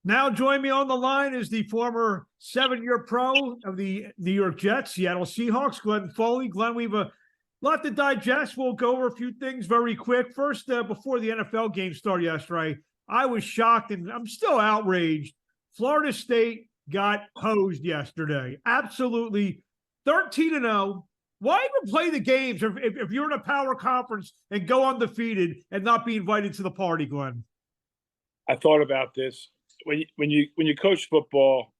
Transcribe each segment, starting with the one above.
Now join me on the line is the former 7-year pro of the New York Jets, Seattle Seahawks, Glenn Foley. Glenn, we have a lot to digest. We'll go over a few things very quick. First, before the NFL game started yesterday, I was shocked and I'm still outraged. Florida State got hosed yesterday. Absolutely 13-0. Why even play the games if you're in a power conference and go undefeated and not be invited to the party, Glenn? I thought about this. When you coach football,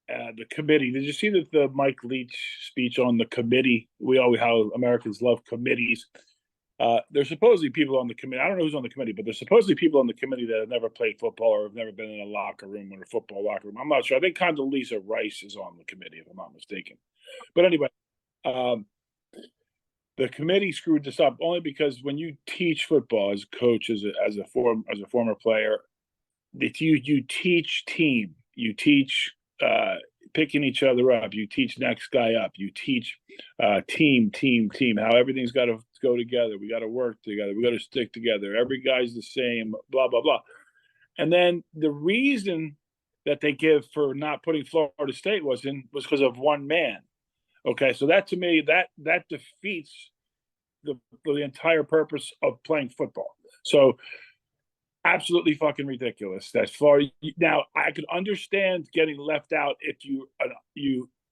the committee. Did you see the Mike Leach speech on the committee? We always how Americans love committees. There's supposedly people on the committee. I don't know who's on the committee, but there's supposedly people on the committee that have never played football or have never been in a locker room or a football locker room. I'm not sure. I think Condoleezza Rice is on the committee, if I'm not mistaken. But anyway, the committee screwed this up only because when you teach football as a coach, as a former player, that you teach team, you teach picking each other up, you teach next guy up, you teach team, how everything's got to go together. We got to work together. We got to stick together. Every guy's the same, blah, blah, blah. And then the reason that they give for not putting Florida State was because of one man. Okay, so that to me, that defeats the entire purpose of playing football. So absolutely fucking ridiculous. That's Florida. Now I could understand getting left out if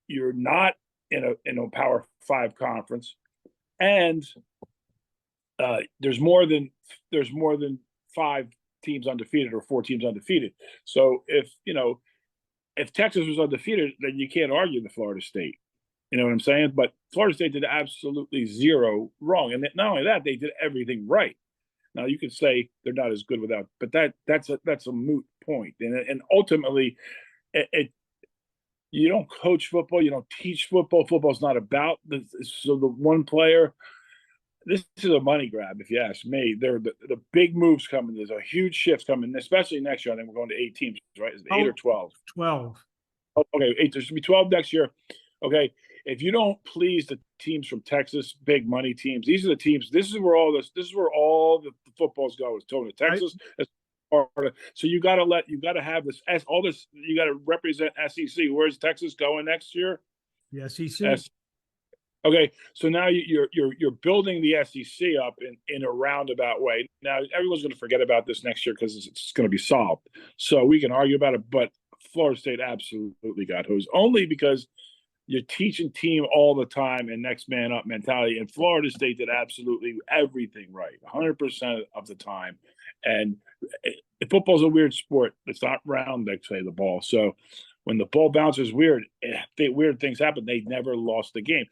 you're not in a Power 5 conference, and there's more than 5 teams undefeated or 4 teams undefeated. So if Texas was undefeated, then you can't argue the Florida State. You know what I'm saying? But Florida State did absolutely zero wrong, and not only that, they did everything right. Now you could say they're not as good without, but that's a moot point. And ultimately, you don't coach football, you don't teach football. Football's not about the one player. This is a money grab, if you ask me. The big moves coming. There's a huge shift coming, especially next year. I think we're going to 8 teams, right? Is it 8 or 12? 12. Okay, 8. There should be 12 next year. Okay. If you don't please the teams from Texas, big money teams, these are the teams. This is where all the footballs go. Is going to Texas. Right. So you got to have this. All this. You got to represent SEC. Where's Texas going next year? The SEC. Okay, so now you're building the SEC up in a roundabout way. Now everyone's going to forget about this next year because it's going to be solved. So we can argue about it, but Florida State absolutely got hosed only because you're teaching team all the time and next man up mentality. And Florida State did absolutely everything right, 100% of the time. And football's a weird sport. It's not round, they say, the ball. So when the ball bounces weird things happen. They never lost the game.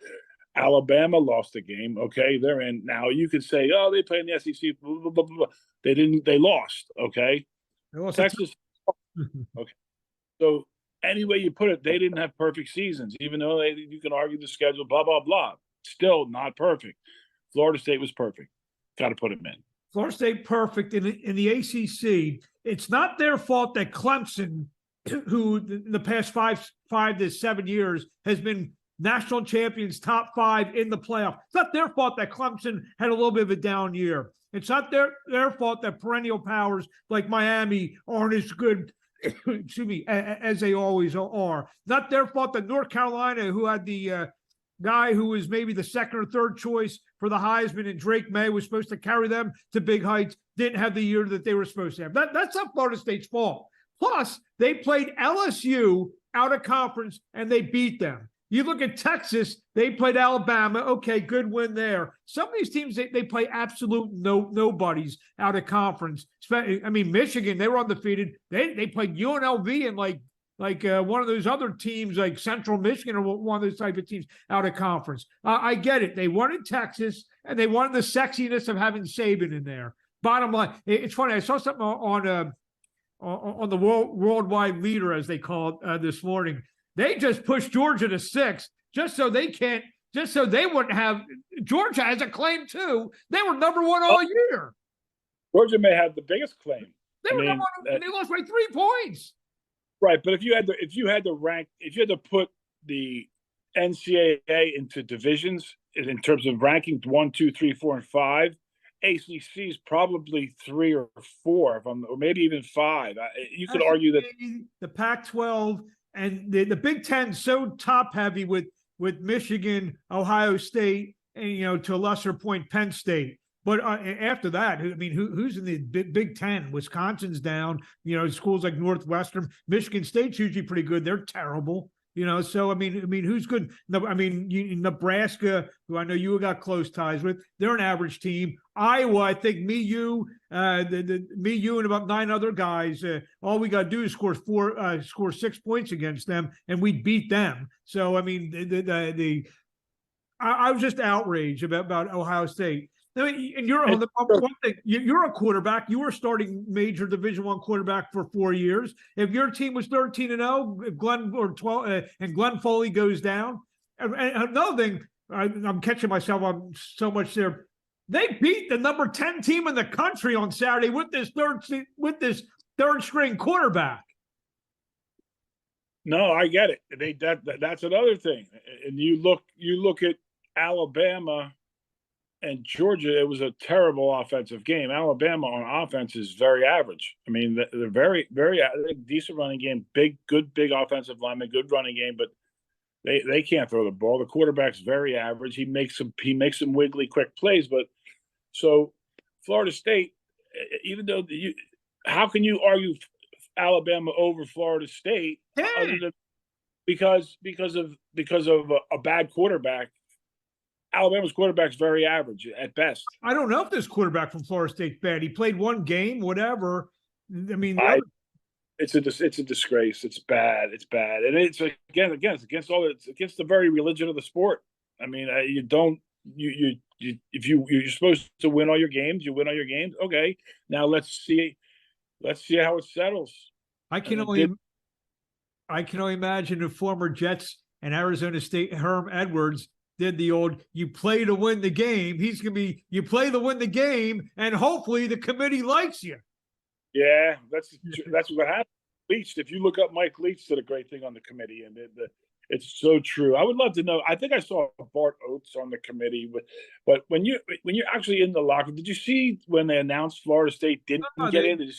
Alabama lost the game. Okay, they're in. Now you could say, oh, they play in the SEC. Blah, blah, blah, blah. They didn't. They lost. Okay. Texas. Okay. So any way you put it, they didn't have perfect seasons, even though you can argue the schedule, blah, blah, blah. Still not perfect. Florida State was perfect. Got to put them in. Florida State perfect in the ACC. It's not their fault that Clemson, who in the past 5 to 7 years has been national champions, top 5 in the playoff. It's not their fault that Clemson had a little bit of a down year. It's not their fault that perennial powers like Miami aren't as good excuse me, as they always are. Not their fault that North Carolina, who had the guy who was maybe the second or third choice for the Heisman and Drake May was supposed to carry them to big heights, didn't have the year that they were supposed to have. That's not Florida State's fault. Plus, they played LSU out of conference and they beat them. You look at Texas, they played Alabama. Okay, good win there. Some of these teams, they play absolute nobodies out of conference. I mean, Michigan, they were undefeated. They played UNLV and like one of those other teams like Central Michigan or one of those type of teams out of conference. I get it. They wanted Texas, and they wanted the sexiness of having Saban in there. Bottom line, it's funny. I saw something on the worldwide leader, as they call it, this morning. They just pushed Georgia to 6 just so they wouldn't have. Georgia has a claim too. They were number 1 all year. Georgia may have the biggest claim. They were number 1, and they lost by 3 points. Right, but if you had to put the NCAA into divisions in terms of ranking 1, 2, 3, 4, and 5, ACC is probably 3 or 4, if or maybe even 5. You could argue that the Pac-12 and the Big Ten so top heavy with Michigan, Ohio State, and to a lesser point Penn State. But after that, I mean, who's in the Big Ten? Wisconsin's down. Schools like Northwestern, Michigan State's usually pretty good. They're terrible. So I mean, who's good? I mean, Nebraska, who I know you got close ties with, they're an average team. Iowa, I think me, you, and about 9 other guys. All we got to do is score 6 points against them, and we beat them. So I mean, I was just outraged about Ohio State. I mean, and you're on the one thing. You're a quarterback. You were starting major Division I quarterback for 4 years. If your team was 13-0, if Glenn or 12, and Glenn Foley goes down, and another thing, I'm catching myself on so much there. They beat the number 10 team in the country on Saturday with this third string quarterback. No, I get it. That's another thing. And you look at Alabama and Georgia, it was a terrible offensive game. Alabama on offense is very average. I mean, they're very, very decent running game, big offensive lineman, good running game, but they can't throw the ball. The quarterback's very average. He makes some wiggly, quick plays. But so Florida State, even though how can you argue Alabama over Florida State other than because of a bad quarterback? Alabama's quarterback's very average at best. I don't know if this quarterback from Florida State's bad. He played one game, whatever. I mean, it's a disgrace. It's bad. It's bad, and it's it's against the very religion of the sport. I mean, if you're supposed to win all your games, you win all your games. Okay, now let's see how it settles. I can only imagine if former Jets and Arizona State Herm Edwards did the old, you play to win the game. He's going to be, you play to win the game, and hopefully the committee likes you. Yeah, that's what happened. Leach, if you look up Mike Leach, did a great thing on the committee, and it's so true. I would love to know. I think I saw Bart Oates on the committee, but when you're actually in the locker room, did you see when they announced Florida State didn't get in?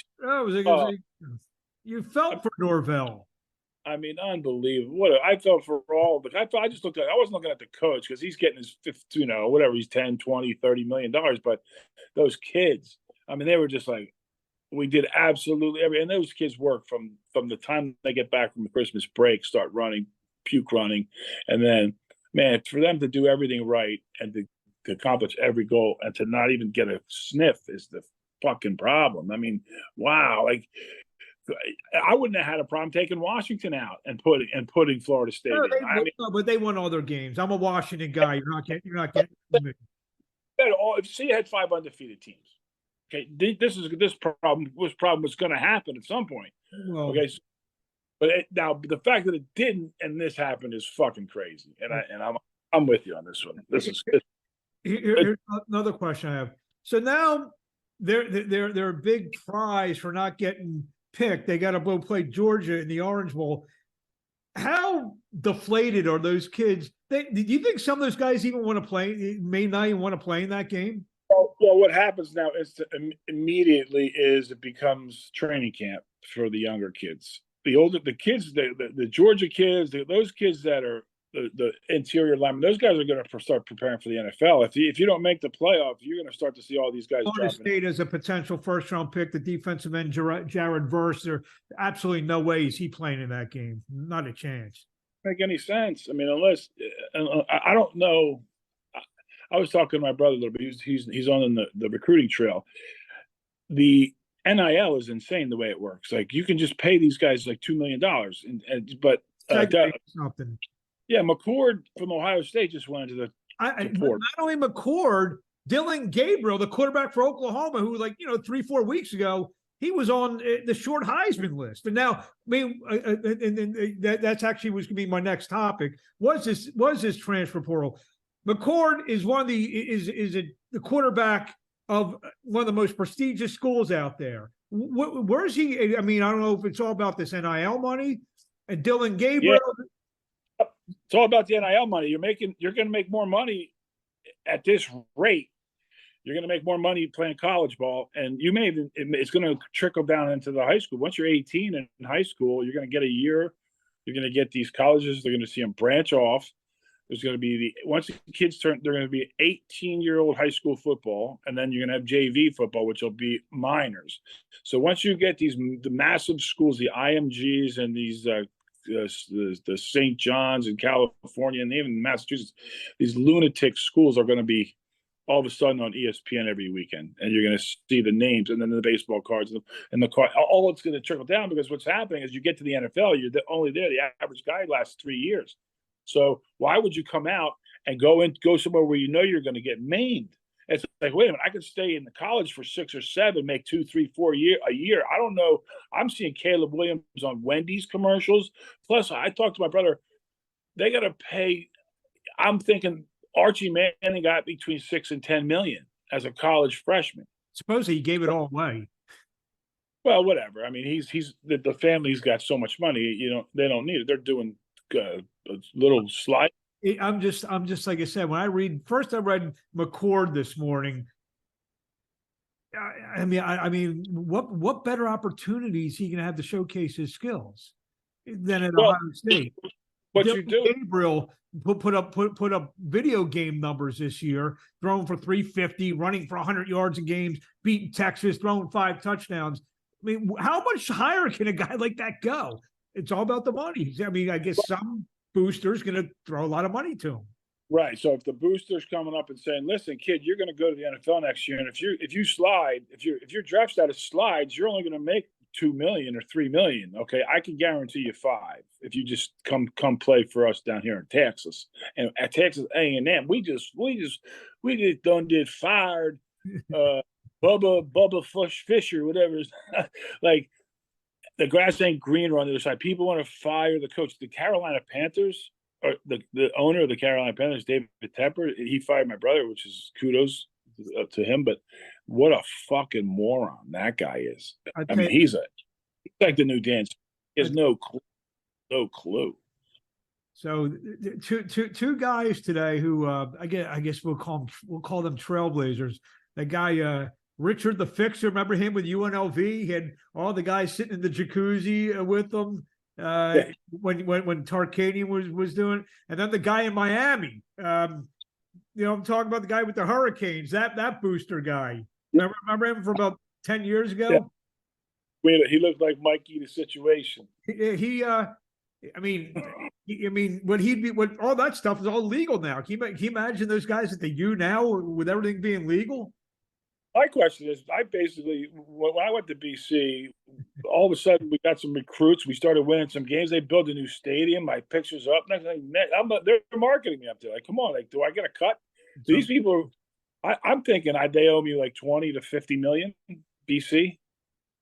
You felt for Norvell. I mean, unbelievable. I felt for all, but I just looked at, I wasn't looking at the coach because he's getting his whatever, he's 10, 20, $30 million. But those kids, I mean, they were just like, we did absolutely everything. And those kids work from the time they get back from the Christmas break, start running, puke running. And then, man, for them to do everything right and to accomplish every goal and to not even get a sniff is the fucking problem. I mean, wow. Like, I wouldn't have had a problem taking Washington out and putting Florida State in. But they won all their games. I'm a Washington guy. You're not getting me. If you had 5 undefeated teams, okay, this problem was going to happen at some point. Well, okay, but now the fact that it didn't and this happened is fucking crazy. And I'm with you on this one. This is good. Here's another question I have. So now they're a big prize for not getting picked. They got to go play Georgia in the Orange Bowl. How deflated are those kids? Do you think some of those guys even want to play? May not even want to play in that game. Well, what happens now is immediately it becomes training camp for the younger kids. The kids, the Georgia kids, those kids that are the interior linemen, those guys are going to start preparing for the NFL. If you don't make the playoff, you're going to start to see all these guys Florida State as a potential first-round pick, the defensive end Jared Verse. There absolutely no way is he playing in that game. Not a chance. Make any sense? I mean, unless I don't know. I was talking to my brother a little bit. He's on the recruiting trail. The NIL is insane the way it works. Like you can just pay these guys like $2 million, but something. Yeah, McCord from Ohio State just went into the port. Not only McCord, Dylan Gabriel, the quarterback for Oklahoma, who 3-4 weeks ago, he was on the short Heisman list. And now, I mean, that's actually was going to be my next topic. Was this transfer portal? McCord is the quarterback of one of the most prestigious schools out there. Where is he? I mean, I don't know if it's all about this NIL money and Dylan Gabriel. Yeah. It's all about the NIL money. You're going to make more money at this rate you're going to make more money playing college ball, and you may even, it's going to trickle down into the high school. Once you're 18 in high school, you're going to get a year. You're going to get these colleges. They're going to see them branch off. There's going to be once the kids turn, they're going to be 18-year-old high school football, and then you're going to have JV football, which will be minors. So once you get the massive schools, the IMGs and these the St. John's in California and even Massachusetts, these lunatic schools are going to be all of a sudden on ESPN every weekend, and you're going to see the names and then the baseball cards and the card. All it's going to trickle down, because what's happening is you get to the NFL, you're only there. The average guy lasts 3 years. So why would you come out and go somewhere where you know you're going to get maimed? It's like, wait a minute, I could stay in the college for 6 or 7, make 2, 3, 4 a year. I don't know. I'm seeing Caleb Williams on Wendy's commercials. Plus, I talked to my brother. They got to pay. I'm thinking Archie Manning got between 6 and 10 million as a college freshman. Supposedly he gave it all away. Well, whatever. I mean, he's the family's got so much money. You know, they don't need it. They're doing a little slide. I'm just like I said, when I read McCord this morning. I mean, what better opportunities he can have to showcase his skills than at Ohio State? What you do, Gabriel put up video game numbers this year, throwing for 350, running for 100 yards in games, beating Texas, throwing 5 touchdowns. I mean, how much higher can a guy like that go? It's all about the money. I mean, I guess some booster's going to throw a lot of money to him. Right. So if the booster's coming up and saying, "Listen, kid, you're going to go to the NFL next year, and if your draft status slides, you're only going to make 2 million or 3 million. Okay, I can guarantee you 5 if you just come play for us down here in Texas." And at Texas A&M, we just fired Bubba Fisher, whatever. Like, the grass ain't green on the other side. People want to fire the coach. The Carolina Panthers, or the owner of the Carolina Panthers, David Tepper, he fired my brother, which is kudos to him. But what a fucking moron that guy is. I mean, he's like the new dance. He has no clue. So two guys today who I guess we'll call them trailblazers. That guy Richard the Fixer, remember him with UNLV? He had all the guys sitting in the jacuzzi with them when Tarkanian was doing, and then the guy in Miami. I'm talking about the guy with the Hurricanes, that booster guy. Remember him from about 10 years ago? Yeah. He looked like Mikey the Situation. I mean, when all that stuff is all legal now. Can you imagine those guys at the U now with everything being legal? My question is, when I went to BC, all of a sudden we got some recruits. We started winning some games. They built a new stadium. My picture's up. Next thing, they're marketing me up there. Like, come on, like, do I get a cut? These people, I'm thinking they owe me like 20 to 50 million BC.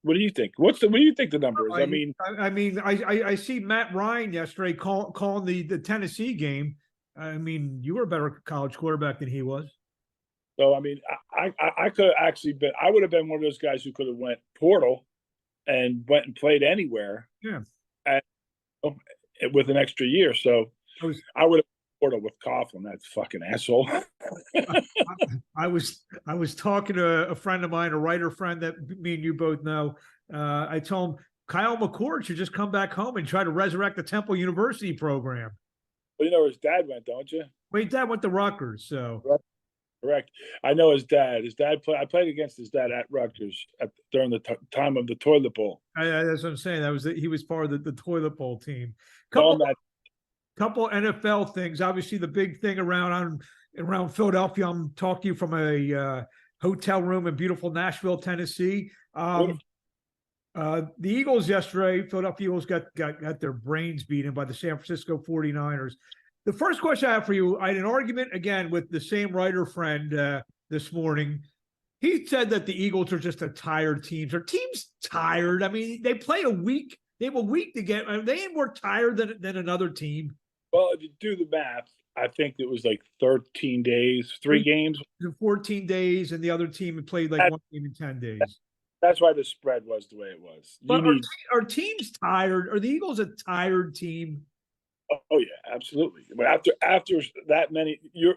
What do you think? What do you think the number is? I see Matt Ryan yesterday calling the Tennessee game. I mean, you were a better college quarterback than he was. So, I mean, I could have actually been – I would have been one of those guys who could have went portal and went and played anywhere. Yeah. And, with an extra year. So, I would have portal with Coughlin, that fucking asshole. I was talking to a friend of mine, a writer friend that me and you both know. I told him Kyle McCord should just come back home and try to resurrect the Temple University program. Well, you know where his dad went, don't you? Well, his dad went to Rutgers, so. Right. Correct. I know his dad. I played against his dad at Rutgers during the time of the toilet bowl. That's what I'm saying. He was part of the toilet bowl team. Couple NFL things. Obviously, the big thing around Philadelphia. I'm talking to you from a hotel room in beautiful Nashville, Tennessee. The Eagles yesterday, Philadelphia Eagles got their brains beaten by the San Francisco 49ers. The first question I have for you, I had an argument again with the same writer friend this morning. He said that the Eagles are just a tired team. Are teams tired? I mean, they play a week. They have a week to get. I mean, they ain't more tired than another team. Well, if you do the math, I think it was like 13 days, 3 games. 14 days, and the other team had played like one game in 10 days. That's why the spread was the way it was. But are teams tired? Are the Eagles a tired team? Oh yeah, absolutely. But after that many, you're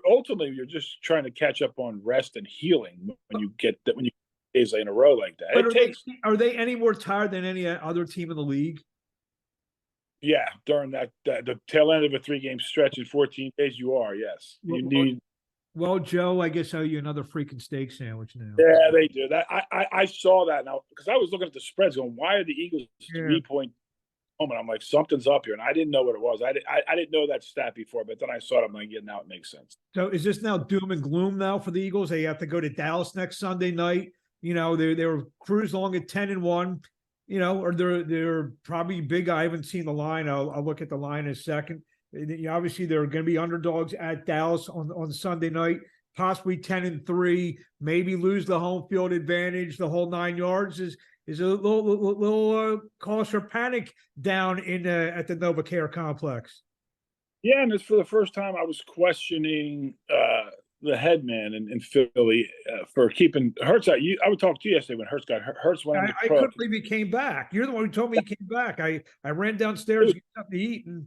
just trying to catch up on rest and healing when you days in a row like that. But It takes are they any more tired than any other team in the league? yeah, during that the tail end of a 3-game stretch in 14 days, you are, yes. Well, You well, need well, Joe, I guess I owe you another freaking steak sandwich now. yeah, they do. That I saw that now because I was looking at the spreads going, why are the Eagles Yeah. 3-point home? And I'm like, something's up here. And I didn't know what it was. I didn't know that stat before, but then I saw it. I'm like, yeah, now it makes sense. So is this now doom and gloom now for the Eagles? They have to go to Dallas next Sunday night. You know, they're cruise along at 10-1. You know, or they're probably big. I haven't seen the line. I'll look at the line in a second. Obviously, they're going to be underdogs at Dallas on Sunday night, possibly 10-3, maybe lose the home field advantage, the whole 9 yards is a little cause for panic down in at the NovaCare complex. Yeah, and it's for the first time I was questioning the head man in Philly for keeping Hurts out. I would talk to you yesterday when Hurts got Hurts went into I couldn't believe he came back. You're the one who told me he came back. I ran downstairs to get something to eat, and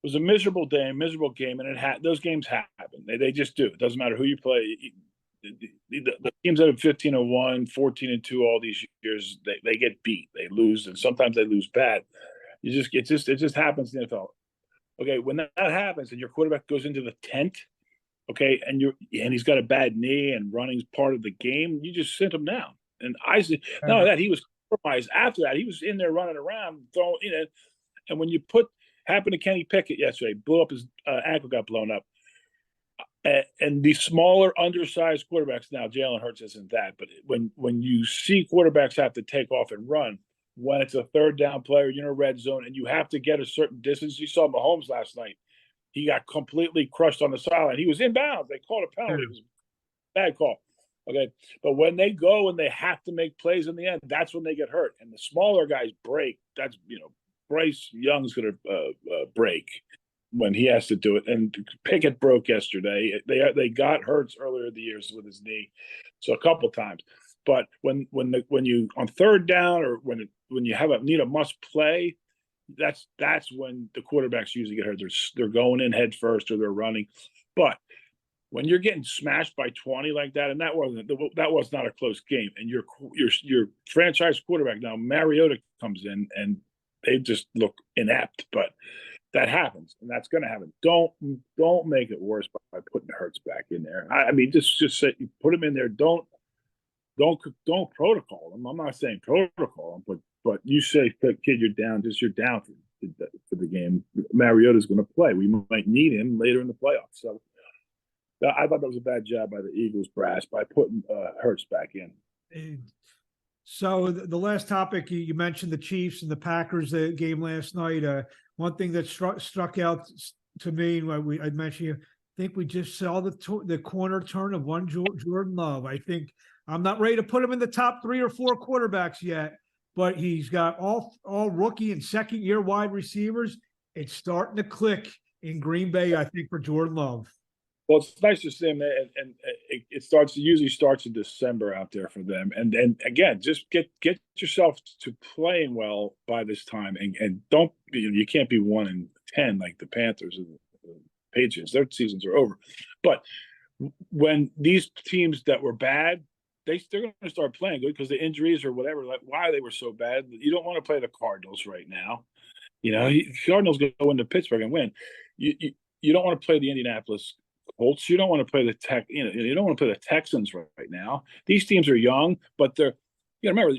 it was a miserable day, a miserable game, and those games happen. They just do. It doesn't matter who you play. The teams that have 15-1, 14-2 all these years, they get beat. They lose, and sometimes they lose bad. It just happens in the NFL. Okay, when that happens and your quarterback goes into the tent, okay, and he's got a bad knee and running's part of the game, you just sent him down. And not only that, he was compromised after that. He was in there running around, throwing, and when you happened to Kenny Pickett yesterday, blew up his ankle, got blown up. And the smaller, undersized quarterbacks now, Jalen Hurts isn't that, but when you see quarterbacks have to take off and run, when it's a third down player, you're in a red zone, and you have to get a certain distance. You saw Mahomes last night. He got completely crushed on the sideline. He was inbounds. They called a penalty. It was a bad call. Okay. But when they go and they have to make plays in the end, that's when they get hurt. And the smaller guys break. That's, Bryce Young's going to break when he has to do it. And Pickett broke yesterday. They got Hurts earlier in the years with his knee. So a couple times. But when you on third down or when you need a must play, that's when the quarterbacks usually get hurt. They're going in head first or they're running. But when you're getting smashed by 20 like that, and that was not a close game, and your franchise quarterback now Mariota comes in and they just look inept. But that happens, and that's going to happen. Don't make it worse by putting Hurts back in there. I mean, just say put him in there. Don't protocol them. I'm not saying protocol them, but you say, kid, you're down for the game. Mariota's going to play. We might need him later in the playoffs. So I thought that was a bad job by the Eagles brass by putting Hurts back in. So the last topic you mentioned the Chiefs and the Packers game last night. One thing that struck out to me, I mentioned, I think we just saw the corner turn of one Jordan Love. I think. I'm not ready to put him in the top 3 or 4 quarterbacks yet, but he's got all rookie and second-year wide receivers. It's starting to click in Green Bay, I think, for Jordan Love. Well, it's nice to see him, and it usually starts in December out there for them. And again, just get yourself to playing well by this time, and don't you can't be 1-10 like the Panthers and the Patriots. Their seasons are over. But when these teams that were bad, they're going to start playing good because the injuries or whatever, like why they were so bad. You don't want to play the Cardinals right now. Cardinals go into Pittsburgh and win. You don't want to play the Indianapolis Colts. You don't want to play the you don't want to play the Texans right now. These teams are young, but they're remember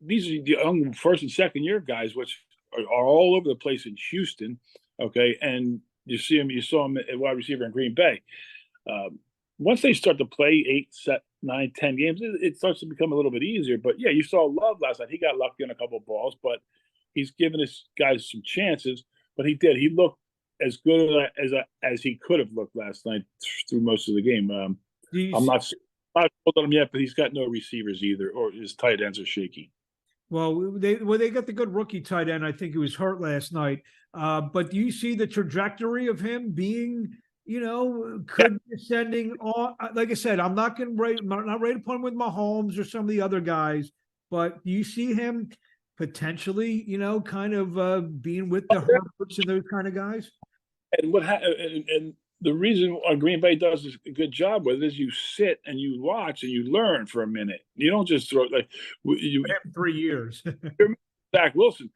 these are the young first and second year guys, which are all over the place in Houston. Okay, and you saw them at wide receiver in Green Bay. Once they start to play 8, 9, 10 games, it starts to become a little bit easier. But yeah, you saw Love last night. He got lucky on a couple of balls, but he's given his guys some chances. But he did. He looked as good as he could have looked last night through most of the game. I'm not sold on him yet, but he's got no receivers either, or his tight ends are shaky. Well, they got the good rookie tight end. I think he was hurt last night. But do you see the trajectory of him being? Could be ascending on. Like I said, I'm not ready to put him with Mahomes or some of the other guys. But do you see him potentially, kind of being with the Herberts and those kind of guys? And and the reason Green Bay does a good job with it is you sit and you watch and you learn for a minute. You don't just throw like you. 3 years. Zach Wilson,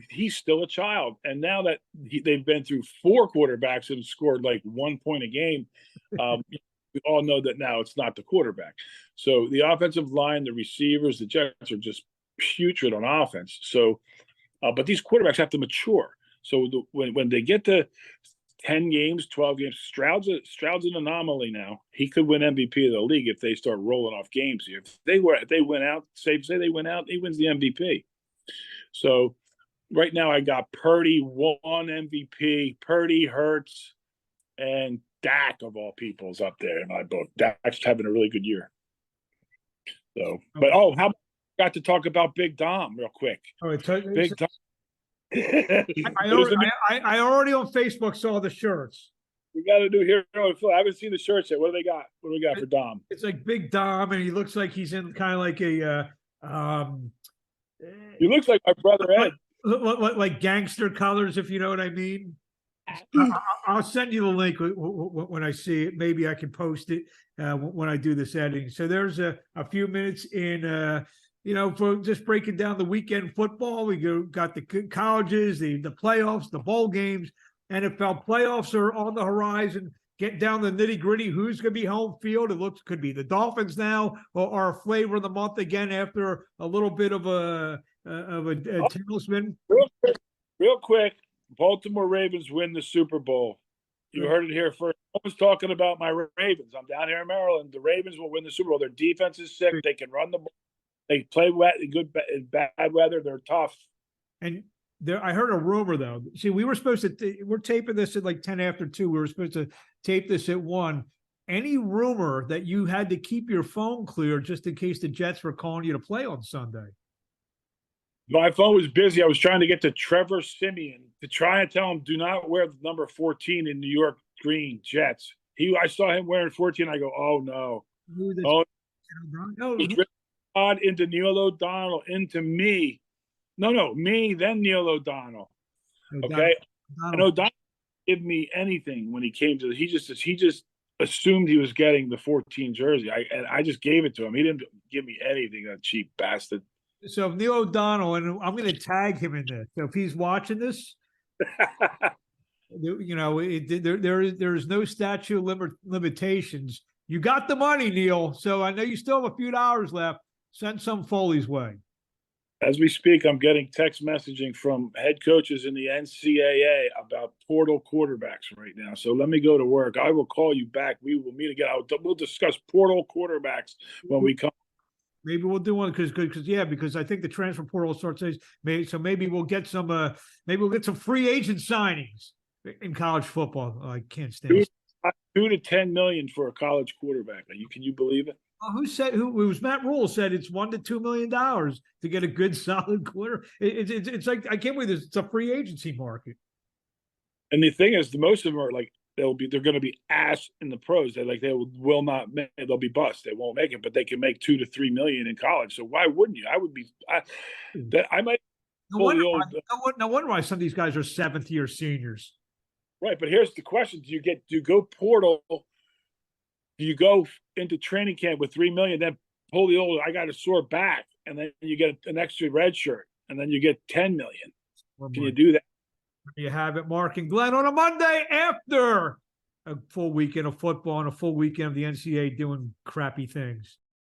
he's still a child, and now that they've been through 4 quarterbacks and scored like 1 point a game, we all know that now it's not the quarterback. So the offensive line, the receivers, the Jets are just putrid on offense. So, but these quarterbacks have to mature. So when they get to 10 games, 12 games, Stroud's an anomaly now. He could win MVP of the league if they start rolling off games here. If they went out, say they went out, he wins the MVP. So right now I got Purdy 1 MVP, Purdy, Hurts, and Dak of all people's up there in my book. Dak's having a really good year. So, but how about got to talk about Big Dom real quick? Big Dom. I already on Facebook saw the shirts. We got to do Hero and Phil. I haven't seen the shirts yet. What do they got? What do we got for Dom? It's like Big Dom, and he looks like he's in kind of like a. He looks like my brother Ed. Like gangster colors, if you know what I mean. I'll send you the link when I see it. Maybe I can post it when I do this editing. So there's a few minutes in. For just breaking down the weekend football, got the colleges, the playoffs, the bowl games, NFL playoffs are on the horizon. Get down the nitty gritty. Who's going to be home field? It could be the Dolphins now, or a flavor of the month again after a little bit of a tailspin. Real quick, Baltimore Ravens win the Super Bowl. You heard it here first. I was talking about my Ravens. I'm down here in Maryland. The Ravens will win the Super Bowl. Their defense is sick. They can run the ball. They play wet, bad weather. They're tough. And I heard a rumor though. See, we were supposed to. We're taping this at like 10 after 2. We were supposed to tape this at 1. Any rumor that you had to keep your phone clear just in case the Jets were calling you to play on Sunday? My phone was busy. I was trying to get to Trevor Siemian to try and tell him do not wear the number 14 in New York green Jets. I saw him wearing 14. I go, oh no, into Neil O'Donnell, into me. No, me, then Neil O'Donnell. Okay. And O'Donnell didn't give me anything when he came to he just assumed he was getting the 14 jersey. I just gave it to him. He didn't give me anything, that cheap bastard. So Neil O'Donnell, and I'm going to tag him in this. So if he's watching this, there's no statute of limitations. You got the money, Neil. So I know you still have a few dollars left. Send some Foley's way. As we speak, I'm getting text messaging from head coaches in the NCAA about portal quarterbacks right now. So let me go to work. I will call you back. We will meet again. We'll discuss portal quarterbacks when we come. Maybe we'll do one because I think the transfer portal starts maybe we'll get some free agent signings in college football. I can't stand $2 to $10 million for a college quarterback. Can you believe it? Who was Matt Rule said it's $1 to $2 million to get a good solid quarter. It's like I can't believe this. It's a free agency market. And the thing is, most of them are like they're going to be ass in the pros. They'll be bust. They won't make it, but they can make $2 to $3 million in college. So why wouldn't you? I would be. I might. No wonder why some of these guys are 7th year seniors. Right, but here's the question: do you go portal? Do you go into training camp with $3 million, then pull the old, I got a sore back, and then you get an extra red shirt, and then you get $10 million? Can you do that? You have it, Marc and Glenn, on a Monday after a full weekend of football and a full weekend of the NCAA doing crappy things.